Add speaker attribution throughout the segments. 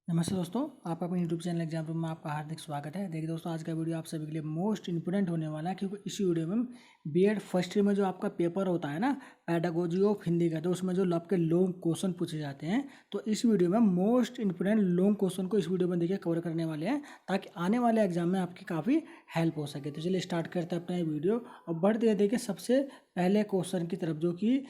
Speaker 1: नमस्ते दोस्तों, आपका अपने यूट्यूब चैनल एग्जाम रूम में आपका हार्दिक स्वागत है। देखिए दोस्तों, आज का वीडियो आप सभी के लिए मोस्ट इंपोर्टेंट होने वाला है, क्योंकि इसी वीडियो में बीएड फर्स्ट ईयर में जो आपका पेपर होता है ना, पेडागोजी ऑफ हिंदी का, तो उसमें जो आपके लॉन्ग क्वेश्चन पूछे जाते हैं, तो इस वीडियो में मोस्ट इंपोर्टेंट लॉन्ग क्वेश्चन को इस वीडियो में देखिए कवर करने वाले हैं, ताकि आने वाले एग्जाम में आपकी काफ़ी हेल्प हो सके। तो चलिए स्टार्ट करते हैं अपना ये वीडियो और बढ़ते हैं। देखिए सबसे पहले क्वेश्चन की तरफ, जो कि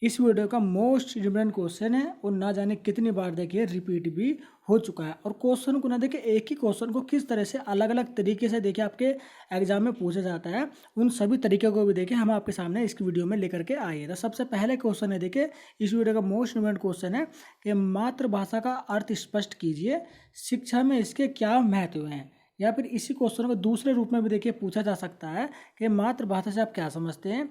Speaker 1: इस वीडियो का मोस्ट इम्पोर्टेंट क्वेश्चन है और ना जाने कितनी बार देखिए रिपीट भी हो चुका है। और क्वेश्चन को ना देखिए, एक ही क्वेश्चन को किस तरह से अलग अलग तरीके से देखिए आपके एग्जाम में पूछा जाता है, उन सभी तरीके को भी देखिए हम आपके सामने इस वीडियो में लेकर के आए हैं। तो सबसे पहले क्वेश्चन है, देखिए इस वीडियो का मोस्ट इम्पोर्टेंट क्वेश्चन है कि मातृभाषा का अर्थ स्पष्ट कीजिए, शिक्षा में इसके क्या महत्व हैं। या फिर इसी क्वेश्चन को दूसरे रूप में भी देखिए पूछा जा सकता है कि मातृभाषा से आप क्या समझते हैं।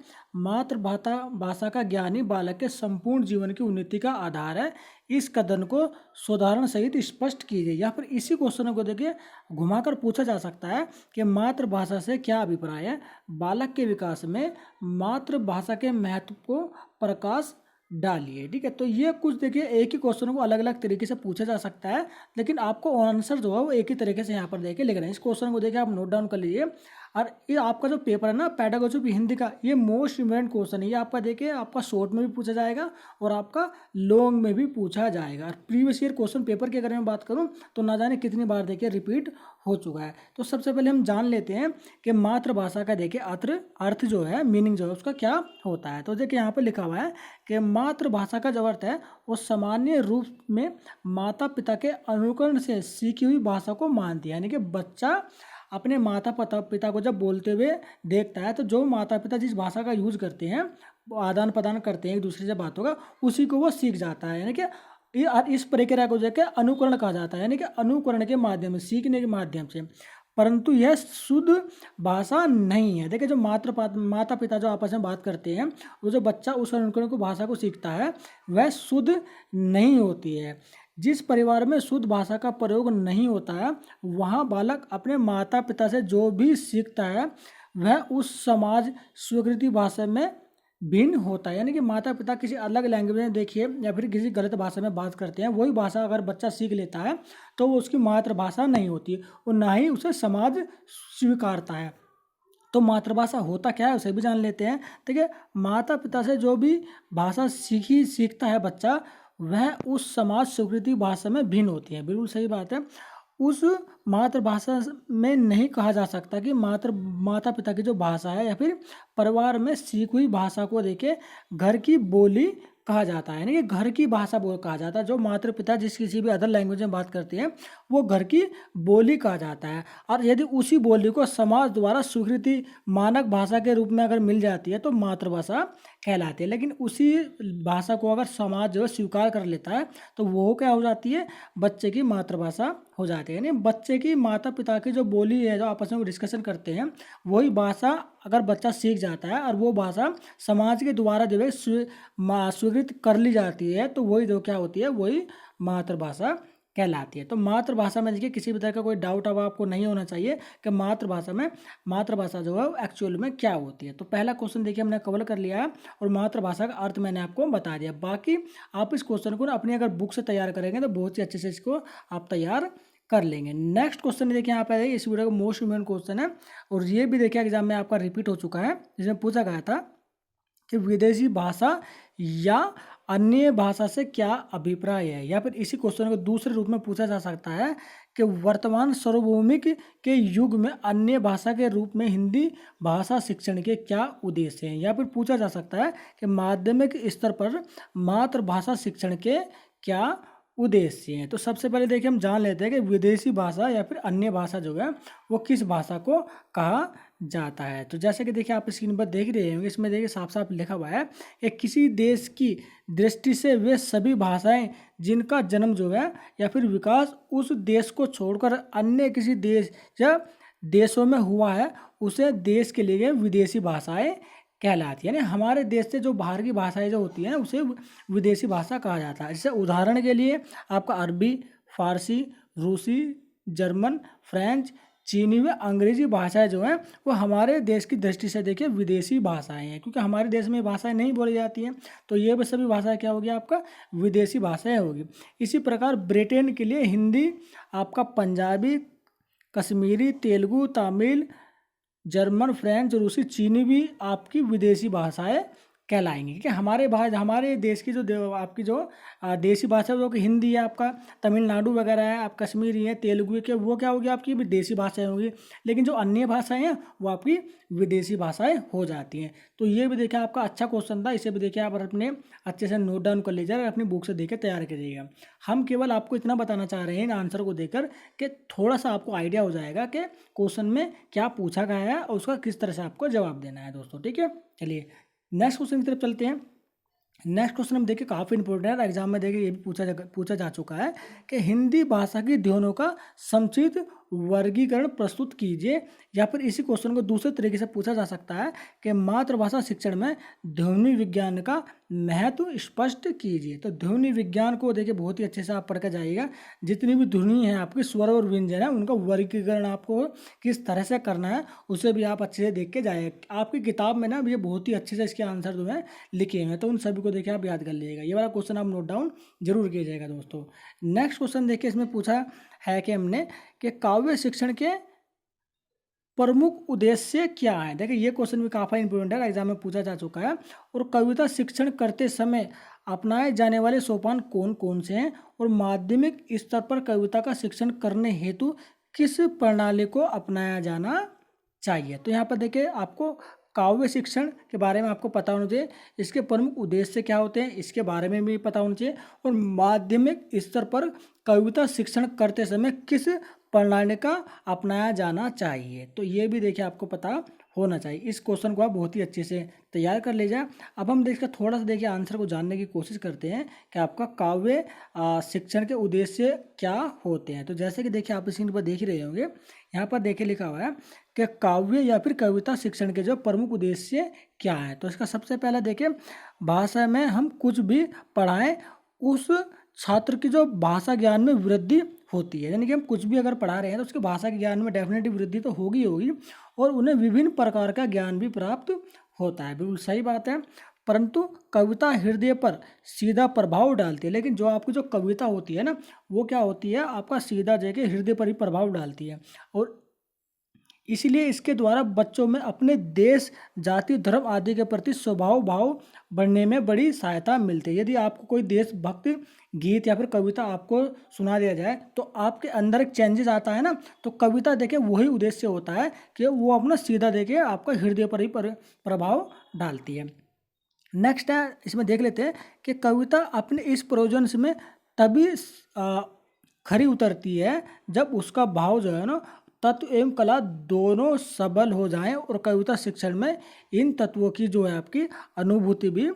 Speaker 1: भाषा का ज्ञान ही बालक के संपूर्ण जीवन की उन्नति का आधार है, इस कथन को सुधारण सहित स्पष्ट कीजिए। या फिर इसी क्वेश्चन को देखिए घुमाकर पूछा जा सकता है कि मातृभाषा से क्या अभिप्राय है, बालक के विकास में मातृभाषा के महत्व को प्रकाश डालिए। ठीक है, तो ये कुछ देखिए एक ही क्वेश्चन को अलग अलग तरीके से पूछा जा सकता है, लेकिन आपको आंसर जो है वो एक ही तरीके से यहाँ पर देखिए लिख रहे हैं। इस क्वेश्चन को देखिए आप नोट डाउन कर लीजिए। और ये आपका जो पेपर है ना, पेडागोजी ऑफ हिंदी का, ये मोस्ट इम्पोर्टेंट क्वेश्चन है। ये आपका देखिए आपका शॉर्ट में भी पूछा जाएगा और आपका लॉन्ग में भी पूछा जाएगा। और प्रीवियस ईयर क्वेश्चन पेपर की अगर मैं बात करूँ तो ना जाने कितनी बार देखिए रिपीट हो चुका है। तो सबसे पहले हम जान लेते हैं कि मातृभाषा का देखिए अर्थ जो है, मीनिंग जो है उसका क्या होता है। तो देखिए यहाँ पर लिखा हुआ है कि मातृभाषा का जो अर्थ है वो सामान्य रूप में माता पिता के अनुकरण से सीखी हुई भाषा को मानती है। यानी कि बच्चा अपने माता पिता को जब बोलते हुए देखता है, तो जो माता पिता जिस भाषा का यूज करते हैं, वो आदान प्रदान करते हैं एक दूसरे से बातों का, उसी को वो सीख जाता है। यानी कि इस प्रक्रिया को जो अनुकरण कहा जाता है, यानी कि अनुकरण के माध्यम से, सीखने के माध्यम से। परंतु यह शुद्ध भाषा नहीं है। देखिए जो माता पिता जो आपस में बात करते हैं, वो जो बच्चा उस अनुकरण को भाषा को सीखता है, वह शुद्ध नहीं होती है। जिस परिवार में शुद्ध भाषा का प्रयोग नहीं होता है, वहाँ बालक अपने माता पिता से जो भी सीखता है वह उस समाज स्वीकृति भाषा में भिन्न होता है। यानी कि माता पिता किसी अलग लैंग्वेज में देखिए या फिर किसी गलत भाषा में बात करते हैं, वही भाषा अगर बच्चा सीख लेता है तो वो उसकी मातृभाषा नहीं होती और ना ही उसे समाज स्वीकारता है। तो मातृभाषा होता क्या है उसे भी जान लेते हैं। देखिए माता पिता से जो भी भाषा सीखता है बच्चा, वह उस समाज स्वीकृति भाषा में भिन्न होती है। बिल्कुल सही बात है। उस मातृभाषा में नहीं कहा जा सकता कि माता पिता की जो भाषा है या फिर परिवार में सीखी हुई भाषा को देके घर की बोली कहा जाता है। यानी कि घर की भाषा बोल कहा जाता है। जो माता पिता जिस किसी भी अदर लैंग्वेज में बात करते हैं, वो घर की बोली कहा जाता है। और यदि उसी बोली को समाज द्वारा स्वीकृति मानक भाषा के रूप में अगर मिल जाती है तो मातृभाषा कहलाती है। लेकिन उसी भाषा को अगर समाज जो है स्वीकार कर लेता है, तो वो क्या हो जाती है, बच्चे की मातृभाषा हो जाती है। यानी बच्चे की माता पिता की जो बोली है, जो आपस में डिस्कशन करते हैं, वही भाषा अगर बच्चा सीख जाता है और वो भाषा समाज के द्वारा जो है स्वीकृत कर ली जाती है, तो वही जो क्या होती है, वही मातृभाषा कहलाती है। तो मातृभाषा में देखिए किसी भी तरह का कोई डाउट अब आपको नहीं होना चाहिए कि मातृभाषा जो है एक्चुअल में क्या होती है। तो पहला क्वेश्चन देखिए हमने कवर कर लिया है और मातृभाषा का अर्थ मैंने आपको बता दिया। बाकी आप इस क्वेश्चन को ना अपनी अगर बुक से तैयार करेंगे तो बहुत ही अच्छे से इसको आप तैयार कर लेंगे। नेक्स्ट क्वेश्चन देखिए यहाँ पे इस वीडियो का मोस्ट इम्पोर्टेंट क्वेश्चन है और ये भी देखिए एग्जाम में आपका रिपीट हो चुका है, जिसमें पूछा गया था कि विदेशी भाषा या अन्य भाषा से क्या अभिप्राय है। या फिर इसी क्वेश्चन को दूसरे रूप में पूछा जा सकता है कि वर्तमान सार्वभौमिक के युग में अन्य भाषा के रूप में हिंदी भाषा शिक्षण के क्या उद्देश्य हैं। या फिर पूछा जा सकता है कि माध्यमिक स्तर पर मातृभाषा शिक्षण के क्या उद्देश्य हैं। तो सबसे पहले देखिए हम जान लेते हैं कि विदेशी भाषा या फिर अन्य भाषा जो है वो किस भाषा को कहा जाता है। तो जैसे कि देखिए आप स्क्रीन पर देख रहे होंगे, इसमें देखिए साफ साफ लिखा हुआ है कि किसी देश की दृष्टि से वे सभी भाषाएं जिनका जन्म जो है या फिर विकास उस देश को छोड़कर अन्य किसी देश या देशों में हुआ है, उसे देश के लिए विदेशी भाषाएं कहलाती है। यानी हमारे देश से जो बाहर की भाषाएं जो होती हैं उसे विदेशी भाषा कहा जाता है। जैसे उदाहरण के लिए आपका अरबी, फारसी, रूसी, जर्मन, फ्रेंच, चीनी व अंग्रेजी भाषाएं जो हैं वो हमारे देश की दृष्टि से देखिए विदेशी भाषाएं हैं, क्योंकि हमारे देश में भाषाएं नहीं बोली जाती हैं, तो ये भी सभी भाषाएं क्या होगी आपका विदेशी भाषाएं होगी। इसी प्रकार ब्रिटेन के लिए हिंदी आपका पंजाबी, कश्मीरी, तेलुगु, तमिल, जर्मन, फ्रेंच, रूसी, चीनी भी आपकी विदेशी भाषाएं कहलाएंगी। कि हमारे देश की आपकी जो देशी भाषा है वो कि हिंदी है, आपका तमिलनाडु वगैरह है, आप कश्मीरी है, तेलुगु है, वो क्या होगी आपकी विदेशी भाषाएं होंगी। लेकिन जो अन्य भाषाएं हैं वो आपकी विदेशी भाषाएं हो जाती हैं। तो ये भी देखिए आपका अच्छा क्वेश्चन था, इसे भी देखिए आप अपने अच्छे से नोट डाउन कर लीजिएगा और अपनी बुक से देकर तैयार करिएगा। हम केवल आपको इतना बताना चाह रहे हैं इन आंसर को देकर कि थोड़ा सा आपको आइडिया हो जाएगा कि क्वेश्चन में क्या पूछा गया है और उसका किस तरह से आपको जवाब देना है दोस्तों। ठीक है, चलिए नेक्स्ट क्वेश्चन की तरफ चलते हैं। नेक्स्ट क्वेश्चन हम देखिए काफ़ी इंपॉर्टेंट है, एग्जाम में देखिए ये भी पूछा जा चुका है कि हिंदी भाषा की ध्वनियों का समुचित वर्गीकरण प्रस्तुत कीजिए। या फिर इसी क्वेश्चन को दूसरे तरीके से पूछा जा सकता है कि मातृभाषा शिक्षण में ध्वनि विज्ञान का महत्व स्पष्ट कीजिए। तो ध्वनि विज्ञान को देखिए बहुत ही अच्छे से आप पढ़ के जाइएगा। जितनी भी ध्वनि है आपकी स्वर और व्यंजन है उनका वर्गीकरण आपको किस तरह से करना है उसे भी आप अच्छे से देख के जाइएगा। आपकी किताब में ना ये बहुत ही अच्छे से इसके आंसर जो है लिखे हुए हैं, तो उन सभी को देखिए आप याद कर लीजिएगा। ये वाला क्वेश्चन आप नोट डाउन जरूर कीजिएगा दोस्तों। नेक्स्ट क्वेश्चन देखिए इसमें पूछा है कि हमने कि काव्य शिक्षण के प्रमुख उद्देश्य क्या है। देखिए ये क्वेश्चन भी काफ़ी इंपॉर्टेंट है, एग्जाम में पूछा जा चुका है। और कविता शिक्षण करते समय अपनाए जाने वाले सोपान कौन कौन से हैं और माध्यमिक स्तर पर कविता का शिक्षण करने हेतु किस प्रणाली को अपनाया जाना चाहिए। तो यहाँ पर देखिए आपको काव्य शिक्षण के बारे में आपको पता होना चाहिए, इसके प्रमुख उद्देश्य क्या होते हैं इसके बारे में भी पता होना चाहिए, और माध्यमिक स्तर पर कविता शिक्षण करते समय किस प्रणाली का अपनाया जाना चाहिए। तो ये भी देखिए आपको पता होना चाहिए। इस क्वेश्चन को आप बहुत ही अच्छे से तैयार कर लीजिए। अब हम देखिए थोड़ा सा देखिए आंसर को जानने की कोशिश करते हैं कि आपका काव्य शिक्षण के उद्देश्य क्या होते हैं। तो जैसे कि देखिए आप स्क्रीन पर देख रहे होंगे, यहाँ पर देखिए लिखा हुआ है कि काव्य या फिर कविता शिक्षण के जो प्रमुख उद्देश्य क्या है। तो इसका सबसे पहला देखिए, भाषा में हम कुछ भी पढ़ाएं उस छात्र की जो भाषा ज्ञान में वृद्धि होती है। यानी कि हम कुछ भी अगर पढ़ा रहे हैं तो उसके भाषा के ज्ञान में डेफिनेटली वृद्धि तो होगी होगी, और उन्हें विभिन्न प्रकार का ज्ञान भी प्राप्त होता है। बिल्कुल सही बात है। परंतु कविता हृदय पर सीधा प्रभाव डालती है। लेकिन जो आपकी जो कविता होती है ना वो क्या होती है, आपका सीधा जगह हृदय पर ही प्रभाव डालती है, और इसलिए इसके द्वारा बच्चों में अपने देश, जाति, धर्म आदि के प्रति स्वभाव भाव बढ़ने में बड़ी सहायता मिलती है। यदि आपको कोई देशभक्ति गीत या फिर कविता आपको सुना दिया जाए तो आपके अंदर एक चेंजेस आता है ना, तो कविता देखिए वही उद्देश्य होता है कि वो अपना सीधा देखिए आपका हृदय पर ही प्रभाव डालती है। नेक्स्ट है, इसमें देख लेते हैं कि कविता अपने इस प्रयोजन में तभी खरी उतरती है जब उसका भाव जो है ना तत्व एवं कला दोनों सबल हो जाएं, और कविता शिक्षण में इन तत्वों की जो है आपकी अनुभूति भी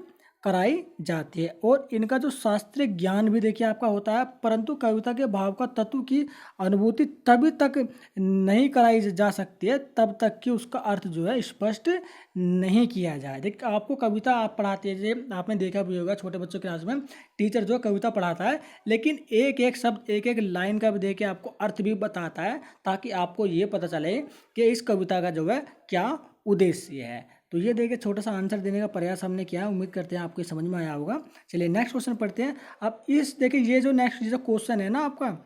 Speaker 1: कराई जाती है, और इनका जो शास्त्रीय ज्ञान भी देखिए आपका होता है। परंतु कविता के भाव का तत्व की अनुभूति तभी तक नहीं कराई जा सकती है तब तक कि उसका अर्थ जो है स्पष्ट नहीं किया जाए। देखिए आपको कविता आप पढ़ाते हैं, आपने देखा भी होगा छोटे बच्चों के क्लास में टीचर जो कविता पढ़ाता है, लेकिन एक एक शब्द एक एक लाइन का भी देखिए आपको अर्थ भी बताता है, ताकि आपको ये पता चले कि इस कविता का जो है क्या उद्देश्य है। तो ये देखिए छोटा सा आंसर देने का प्रयास हमने किया, उम्मीद करते हैं आपको समझ में आया होगा। चलिए नेक्स्ट क्वेश्चन पढ़ते हैं। अब इस देखिए ये जो नेक्स्ट जो क्वेश्चन है ना आपका,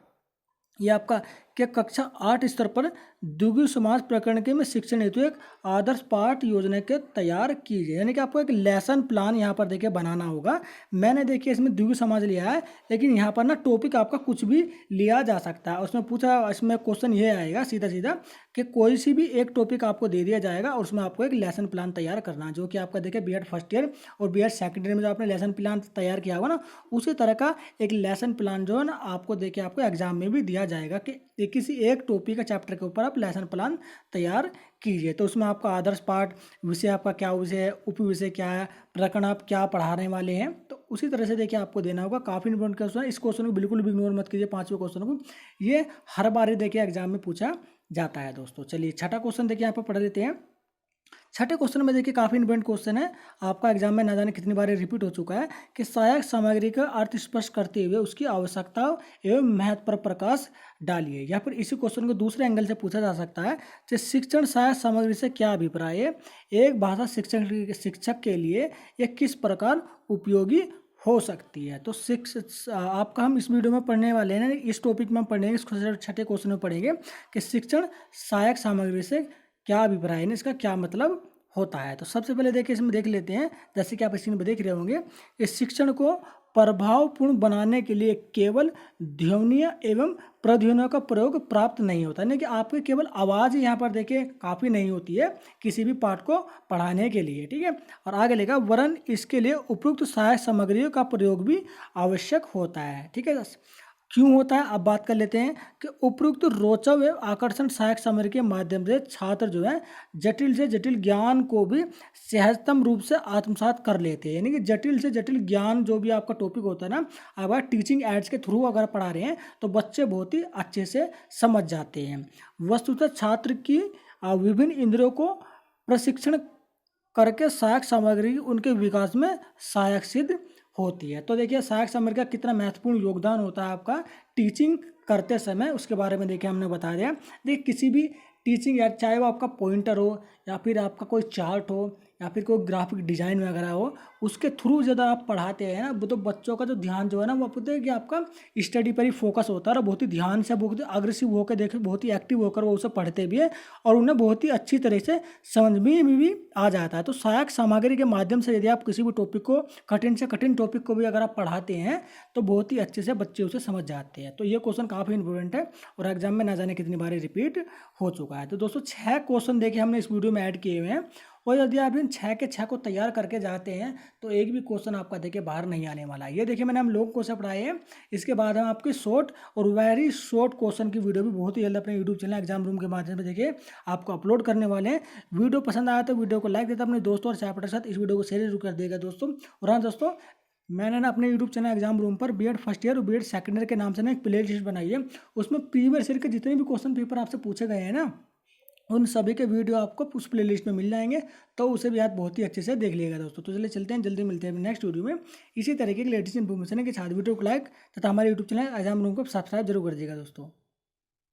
Speaker 1: ये आपका कि कक्षा 8 स्तर पर द्विगु समाज प्रकरण के में शिक्षण हेतु एक आदर्श पाठ योजना के तैयार कीजिए। यानी कि आपको एक लेसन प्लान यहाँ पर देखिए बनाना होगा। मैंने देखिए इसमें द्विगु समाज लिया है, लेकिन यहाँ पर ना टॉपिक आपका कुछ भी लिया जा सकता है। उसमें इसमें क्वेश्चन ये आएगा सीधा सीधा कि कोई सी भी एक टॉपिक आपको दे दिया जाएगा और उसमें आपको एक लेसन प्लान तैयार करना है, जो कि आपका देखिए बीएड फर्स्ट ईयर और बीएड सेकेंड ईयर में जो आपने लेसन प्लान तैयार किया होगा ना, उसी तरह का एक लेसन प्लान जो है ना आपको देखिए आपको एग्जाम में भी दिया जाएगा कि किसी एक टॉपिक का चैप्टर के ऊपर आप लेसन प्लान तैयार कीजिए। तो उसमें आपका आदर्श पाठ, विषय आपका क्या विषय है, उप विषय क्या है, प्रकरण आप क्या पढ़ाने वाले हैं, तो उसी तरह से देखिए आपको देना होगा। काफ़ी इंपॉर्टेंट क्वेश्चन है, इस क्वेश्चन को बिल्कुल भी इग्नोर मत कीजिए। 5वें क्वेश्चन को ये हर बार देखिए एग्जाम में पूछा जाता है दोस्तों। चलिए छठा क्वेश्चन देखिए यहाँ पर पढ़ लेते हैं। छठे क्वेश्चन में देखिए काफ़ी इंपॉर्टेंट क्वेश्चन है, आपका एग्जाम में ना जाने कितनी बार रिपीट हो चुका है कि सहायक सामग्री का अर्थ स्पष्ट करते हुए उसकी आवश्यकता एवं महत्व पर प्रकाश डालिए। या फिर इसी क्वेश्चन को दूसरे एंगल से पूछा जा सकता है कि शिक्षण सहायक सामग्री से क्या अभिप्राय है, एक भाषा शिक्षक के लिए यह किस प्रकार उपयोगी हो सकती है। तो आपका हम इस वीडियो में पढ़ने वाले हैं, इस टॉपिक में हम पढ़ेंगे, इस छठे क्वेश्चन में पढ़ेंगे कि शिक्षण सहायक सामग्री से क्या अभिप्राय है, इसका क्या मतलब होता है। तो सबसे पहले देखिए इसमें देख लेते हैं, जैसे कि आप स्क्रीन पर देख रहे होंगे, इस शिक्षण को प्रभावपूर्ण बनाने के लिए केवल ध्वनियों एवं प्रध्वनियों का प्रयोग प्राप्त नहीं होता, यानी कि आपके केवल आवाज़ यहाँ पर देखिए काफ़ी नहीं होती है किसी भी पाठ को पढ़ाने के लिए, ठीक है। और आगे लेगा, वरन इसके लिए उपयुक्त सहायक सामग्रियों का प्रयोग भी आवश्यक होता है, ठीक है। क्यों होता है, अब बात कर लेते हैं कि उपयुक्त रोचक एवं आकर्षण सहायक सामग्री के माध्यम से छात्र जो है जटिल से जटिल ज्ञान को भी सहजतम रूप से आत्मसात कर लेते हैं। यानी कि जटिल से जटिल ज्ञान जो भी आपका टॉपिक होता है ना, अगर टीचिंग एड्स के थ्रू अगर पढ़ा रहे हैं तो बच्चे बहुत ही अच्छे से समझ जाते हैं। वस्तुतः छात्र की विभिन्न इंद्रियों को प्रशिक्षण करके सहायक सामग्री उनके विकास में सहायक सिद्ध होती है। तो देखिए सहायक सामग्री का कितना महत्वपूर्ण योगदान होता है आपका टीचिंग करते समय, उसके बारे में देखिए हमने बता दिया। देखिए किसी भी टीचिंग या चाहे वो आपका पॉइंटर हो या फिर आपका कोई चार्ट हो या फिर कोई ग्राफिक डिजाइन वगैरह हो, उसके थ्रू जब आप पढ़ाते हैं ना, वो तो बच्चों का जो ध्यान जो है ना, वो पता है कि आपका स्टडी पर ही फोकस होता है और बहुत ही ध्यान से, बहुत ही अग्रेसिव होकर देखे, बहुत ही एक्टिव होकर वो उसे पढ़ते भी है और उन्हें बहुत ही अच्छी तरह से समझ में भी आ जाता है। तो सहायक सामग्री के माध्यम से यदि आप किसी भी टॉपिक को, कठिन से कठिन टॉपिक को भी अगर आप पढ़ाते हैं तो बहुत ही अच्छे से बच्चे उसे समझ जाते हैं। तो ये क्वेश्चन काफ़ी इंपॉर्टेंट है और एग्जाम में ना जाने कितनी बार रिपीट हो चुका है। तो दोस्तों 6 क्वेश्चन देखिए हमने इस वीडियो में ऐड किए हुए हैं और यदि आप इन 6 के 6 को तैयार करके जाते हैं तो एक भी क्वेश्चन आपका देखिए बाहर नहीं आने वाला है। ये देखिए मैंने हम लोग क्वेश्चन पढ़ाए हैं, इसके बाद हम आपके शॉर्ट और वेरी शॉर्ट क्वेश्चन की वीडियो भी बहुत ही जल्द अपने यूट्यूब चैनल एग्जाम रूम के माध्यम से देखिए आपको अपलोड करने वाले हैं। वीडियो पसंद आया तो वीडियो को लाइक देता, अपने दोस्तों और चैप्टर के साथ इस वीडियो को शेयर जरूर कर देगा दोस्तों। और हाँ दोस्तों, मैंने ना अपने यूट्यूब चैनल एग्जाम रूम पर बीएड फर्स्ट ईयर और बीएड सेकंड ईयर के नाम से ना एक प्ले लिस्ट बनाई है, उसमें प्रीवियस ईयर के जितने भी क्वेश्चन पेपर आपसे पूछे गए हैं ना, उन सभी के वीडियो आपको उस प्ले लिस्ट में मिल जाएंगे, तो उसे भी आप बहुत ही अच्छे से देख लीजिएगा दोस्तों। तो चलिए चलते हैं, जल्दी मिलते हैं नेक्स्ट वीडियो में इसी तरीके की लेटेस्ट इन्फॉर्मेशन के साथ। वीडियो को लाइक तथा हमारे यूट्यूब चैनल एग्जाम रूम को सब्सक्राइब जरूर कर दीजिएगा दोस्तों।